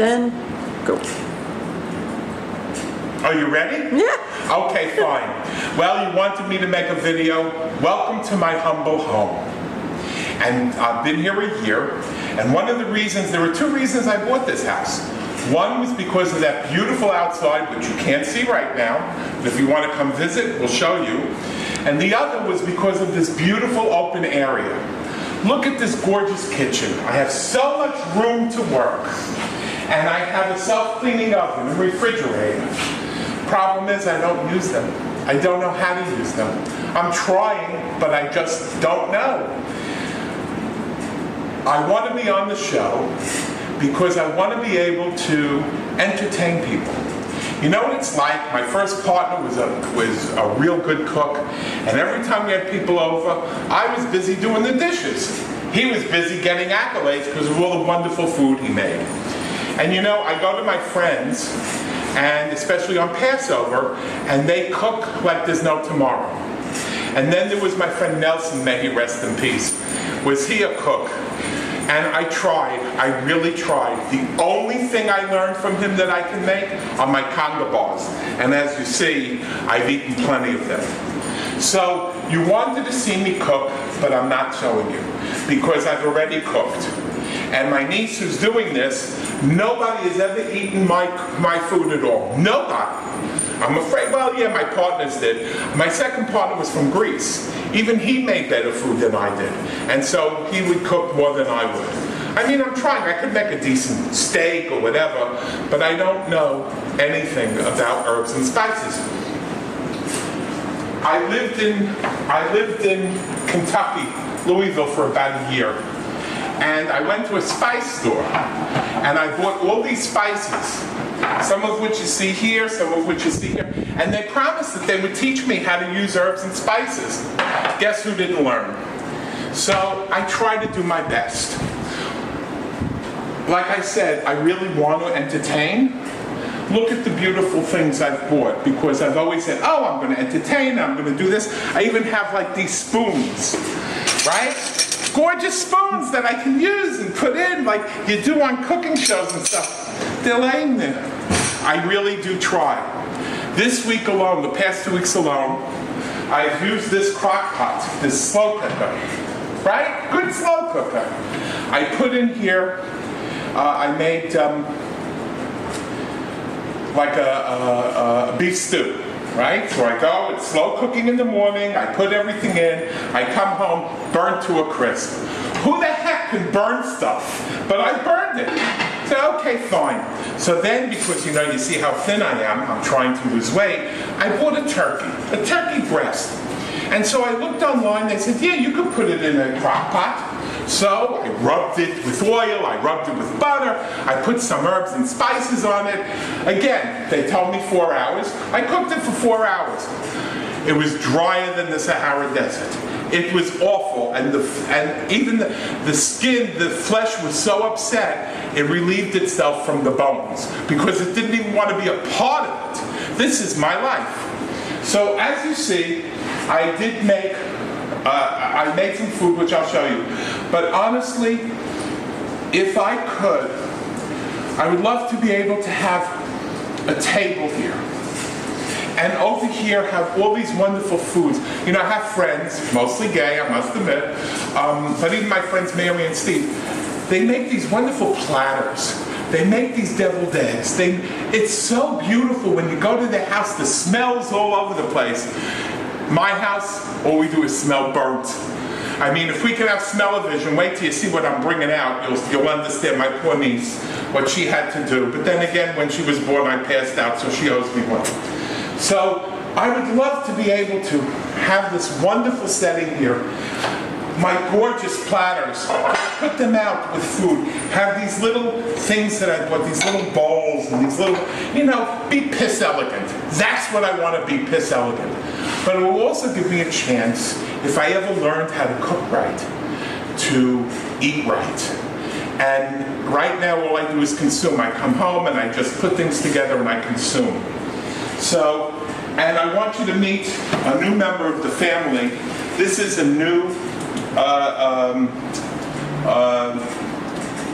then go. Are you ready? Yeah. Okay, fine. Well, you wanted me to make a video. Welcome to my humble home. And I've been here a year, and one of the reasons, there were two reasons I bought this house. One was because of that beautiful outside, which you can't see right now, but if you want to come visit, we'll show you. And the other was because of this beautiful open area. Look at this gorgeous kitchen. I have so much room to work. And I have a self-cleaning oven and refrigerator. Problem is, I don't use them. I don't know how to use them. I'm trying, but I just don't know. I want to be on the show because I want to be able to entertain people. You know what it's like? My first partner was a real good cook, and every time we had people over, I was busy doing the dishes. He was busy getting accolades because of all the wonderful food he made. And you know, I go to my friends, and especially on Passover, and they cook like there's no tomorrow. And then there was my friend Nelson, may he rest in peace. Was he a cook? And I really tried. The only thing I learned from him that I can make are my conga bars. And as you see, I've eaten plenty of them. So you wanted to see me cook, but I'm not showing you because I've already cooked. And my niece who's doing this, nobody has ever eaten my food at all. Nobody. I'm afraid, well, yeah, my partners did. My second partner was from Greece. Even he made better food than I did. And so he would cook more than I would. I mean, I'm trying. I could make a decent steak or whatever, but I don't know anything about herbs and spices. I lived in Kentucky, Louisville, for about a year. And I went to a spice store, and I bought all these spices, some of which you see here, some of which you see here, and they promised that they would teach me how to use herbs and spices. Guess who didn't learn? So I tried to do my best. Like I said, I really want to entertain. Look at the beautiful things I've bought, because I've always said, oh, I'm going to entertain, I'm going to do this. I even have like these spoons, right? Gorgeous spoons that I can use and put in like you do on cooking shows and stuff. They're laying there. I really do try. This week alone, the past 2 weeks alone, I've used this crock pot, this slow cooker, right? Good slow cooker. I put in here, I made like a beef stew. Right? So I go, it's slow cooking in the morning, I put everything in, I come home, burnt to a crisp. Who the heck can burn stuff? But I burned it. So, okay, fine. So then, because you know, you see how thin I am, I'm trying to lose weight, I bought a turkey breast. And so I looked online, they said, yeah, you could put it in a crock pot. So I rubbed it with oil, I rubbed it with butter, I put some herbs and spices on it. Again, they told me 4 hours. I cooked it for 4 hours. It was drier than the Sahara Desert. It was awful, and even the skin, the flesh was so upset, it relieved itself from the bones because it didn't even want to be a part of it. This is my life. So as you see, I did make I made some food, which I'll show you. But honestly, if I could, I would love to be able to have a table here. And over here have all these wonderful foods. You know, I have friends, mostly gay, I must admit, but even my friends Mary and Steve, they make these wonderful platters. They make these deviled eggs. It's so beautiful when you go to their house, the smells all over the place. My house, all we do is smell burnt. I mean, if we could have smell-o-vision, wait till you see what I'm bringing out. You'll understand my poor niece, what she had to do. But then again, when she was born, I passed out, so she owes me one. So I would love to be able to have this wonderful setting here. My gorgeous platters, put them out with food. Have these little things that I bought, these little bowls and these little, you know, be piss elegant. That's what I want to be, piss elegant. But it will also give me a chance, if I ever learned how to cook right, to eat right. And right now all I do is consume. I come home and I just put things together and I consume. So, and I want you to meet a new member of the family. This is a new,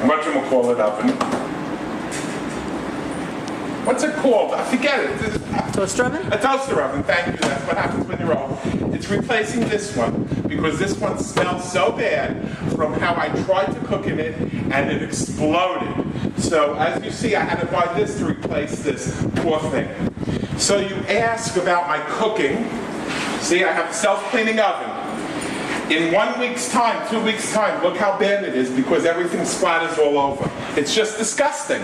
whatchamacallit oven. what's it called? I forget it. Toaster oven? A toaster oven, thank you. That's what happens when you're old. It's replacing this one because this one smells so bad from how I tried to cook in it and it exploded. So as you see, I had to buy this to replace this poor thing. So you ask about my cooking. See, I have a self-cleaning oven. In 1 week's time, 2 weeks' time, look how bad it is because everything splatters all over. It's just disgusting.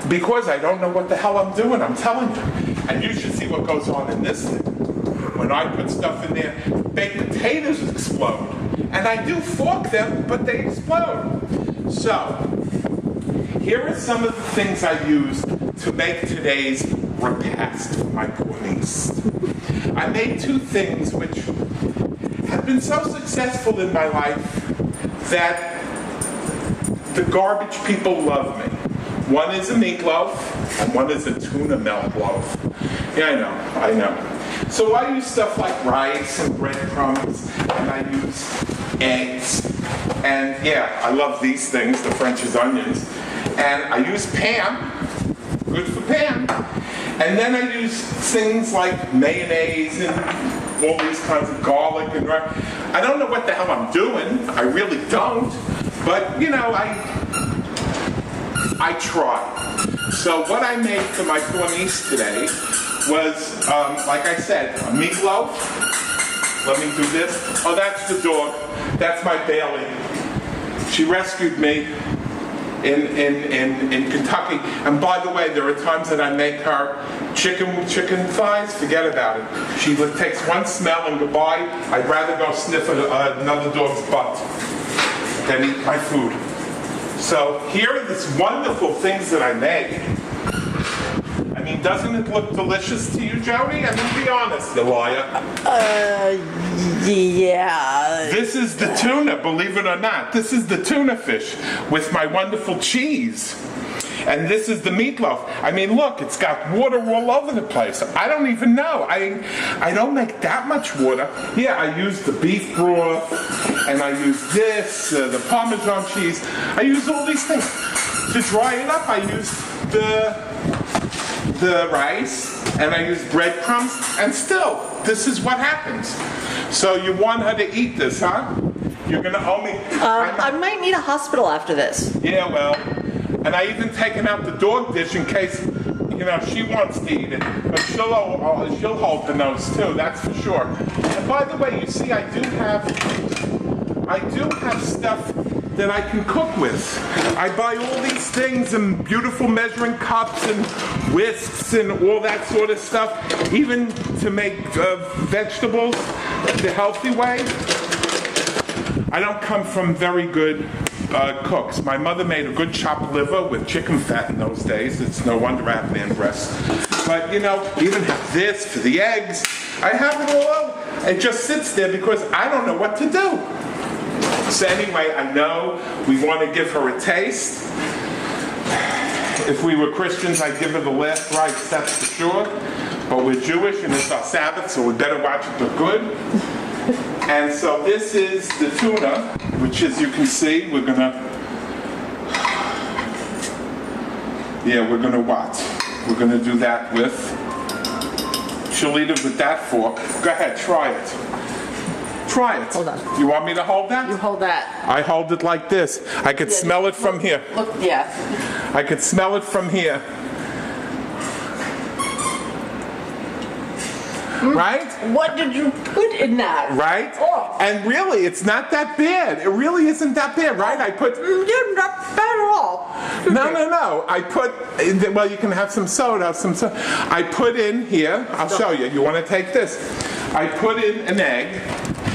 Because I don't know what the hell I'm doing, I'm telling you. And you should see what goes on in this thing. When I put stuff in there, baked potatoes explode. And I do fork them, but they explode. So, here are some of the things I used to make today's repast for my poor niece. I made two things which have been so successful in my life that the garbage people love me. One is a meatloaf, and one is a tuna melt loaf. Yeah, I know. So I use stuff like rice and breadcrumbs, and I use eggs, and yeah, I love these things, the French's onions, and I use Pam, good for Pam, and then I use things like mayonnaise and all these kinds of garlic and rice. I don't know what the hell I'm doing, I really don't, but you know, I try. So what I made for my poor niece today was, like I said, a meatloaf. Let me do this. Oh, that's the dog. That's my Bailey. She rescued me in Kentucky. And by the way, there are times that I make her chicken thighs. Forget about it. She takes one smell and goodbye. I'd rather go sniff another dog's butt than eat my food. So here are these wonderful things that I made. I mean, doesn't it look delicious to you, Jody? I mean, be honest, you liar. Yeah. This is the tuna, believe it or not. This is the tuna fish with my wonderful cheese. And this is the meatloaf. I mean, look, it's got water all over the place. I don't even know. I don't make that much water. Yeah, I use the beef broth, and I use this, the Parmesan cheese. I use all these things. To dry it up, I use the rice, and I use breadcrumbs, and still, this is what happens. So you want her to eat this, huh? You're gonna owe me. I might need a hospital after this. Yeah, well. And I even taken out the dog dish in case, you know, she wants to eat it. But she'll hold the nose too, that's for sure. And by the way, you see, I do have stuff that I can cook with. I buy all these things and beautiful measuring cups and whisks and all that sort of stuff, even to make vegetables the healthy way. I don't come from very good cooks. My mother made a good chopped liver with chicken fat in those days. It's no wonder I have man breasts. But you know, even have this for the eggs. I have it all over. It just sits there because I don't know what to do. So anyway, I know we want to give her a taste. If we were Christians, I'd give her the last rites, that's for sure. But we're Jewish and it's our Sabbath, so we better watch it look good. And so this is the tuna, which as you can see, we're gonna what? We're gonna do that with, she'll eat it with that fork. Go ahead, try it. Try it. Hold on. You want me to hold that? You hold that. I hold it like this. I could smell it from here. Look, yeah. I could smell it from here. Right? What did you put in that? Right? Oh. And really, it's not that bad. It really isn't that bad, right? I put... You're not bad at all. No. I put... Well, you can have some soda, I put in here... I'll show you. You want to take this? I put in an egg,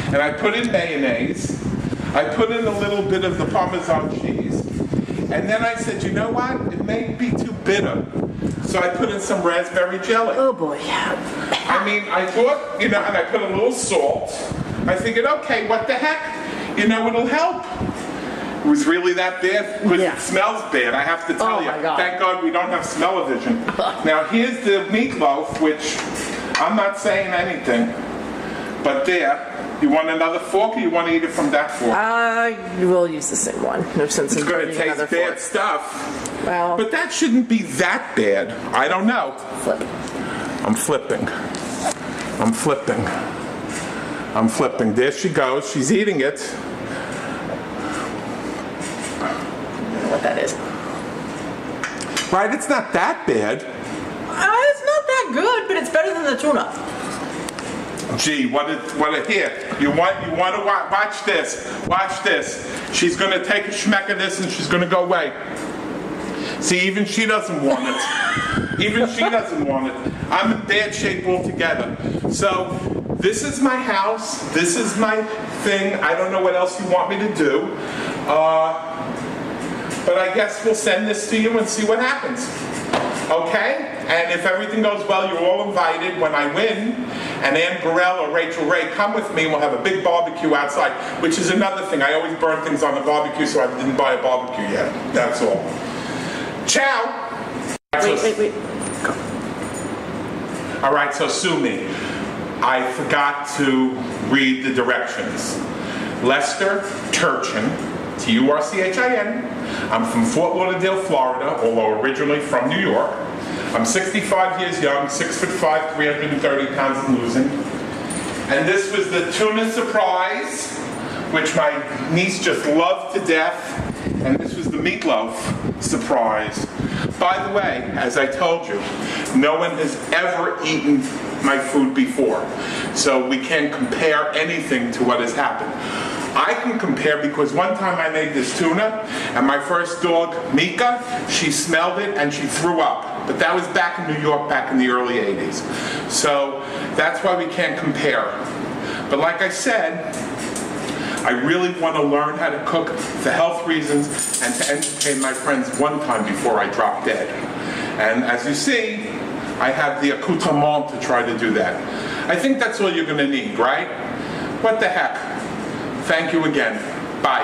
and I put in mayonnaise. I put in a little bit of the Parmesan cheese. And then I said, you know what? It may be too bitter. So I put in some raspberry jelly. Oh boy. I mean, I thought, you know, and I put a little salt. I figured, okay, what the heck? You know, it'll help. It was really that bad? Because it smells bad, I have to tell you. My God. Thank God we don't have smell-o-vision. Now, here's the meatloaf, which I'm not saying anything. But there, you want another fork or you want to eat it from that fork? We'll use the same one. No sense in It's going to putting taste another bad fork. stuff. Well. But that shouldn't be that bad. I don't know. Flip. I'm flipping. I'm flipping. I'm flipping. There she goes. She's eating it. I don't know what that is. Right? It's not that bad. It's not that good, but it's better than the tuna. Gee, what a here. You want to watch this. Watch this. She's going to take a schmeck of this and she's going to go away. See, even she doesn't want it. Even she doesn't want it. I'm in bad shape altogether. So, this is my house. This is my thing. I don't know what else you want me to do. But I guess we'll send this to you and see what happens. Okay? And if everything goes well, you're all invited when I win. And Ann Burrell or Rachel Ray come with me. We'll have a big barbecue outside, which is another thing. I always burn things on the barbecue, so I didn't buy a barbecue yet. That's all. Ciao. Wait. All right, so sue me. I forgot to read the directions. Lester Turchin, Turchin. I'm from Fort Lauderdale, Florida, although originally from New York. I'm 65 years young, 6'5", 330 pounds and losing. And this was the tuna surprise, which my niece just loved to death. And this was the meatloaf surprise. By the way, as I told you, no one has ever eaten my food before. So we can't compare anything to what has happened. I can compare because one time I made this tuna and my first dog, Mika, she smelled it and she threw up. But that was back in New York, back in the early 80s. So that's why we can't compare. But like I said, I really want to learn how to cook for health reasons and to entertain my friends one time before I drop dead. And as you see, I have the accoutrement to try to do that. I think that's all you're going to need, right? What the heck? Thank you again. Bye.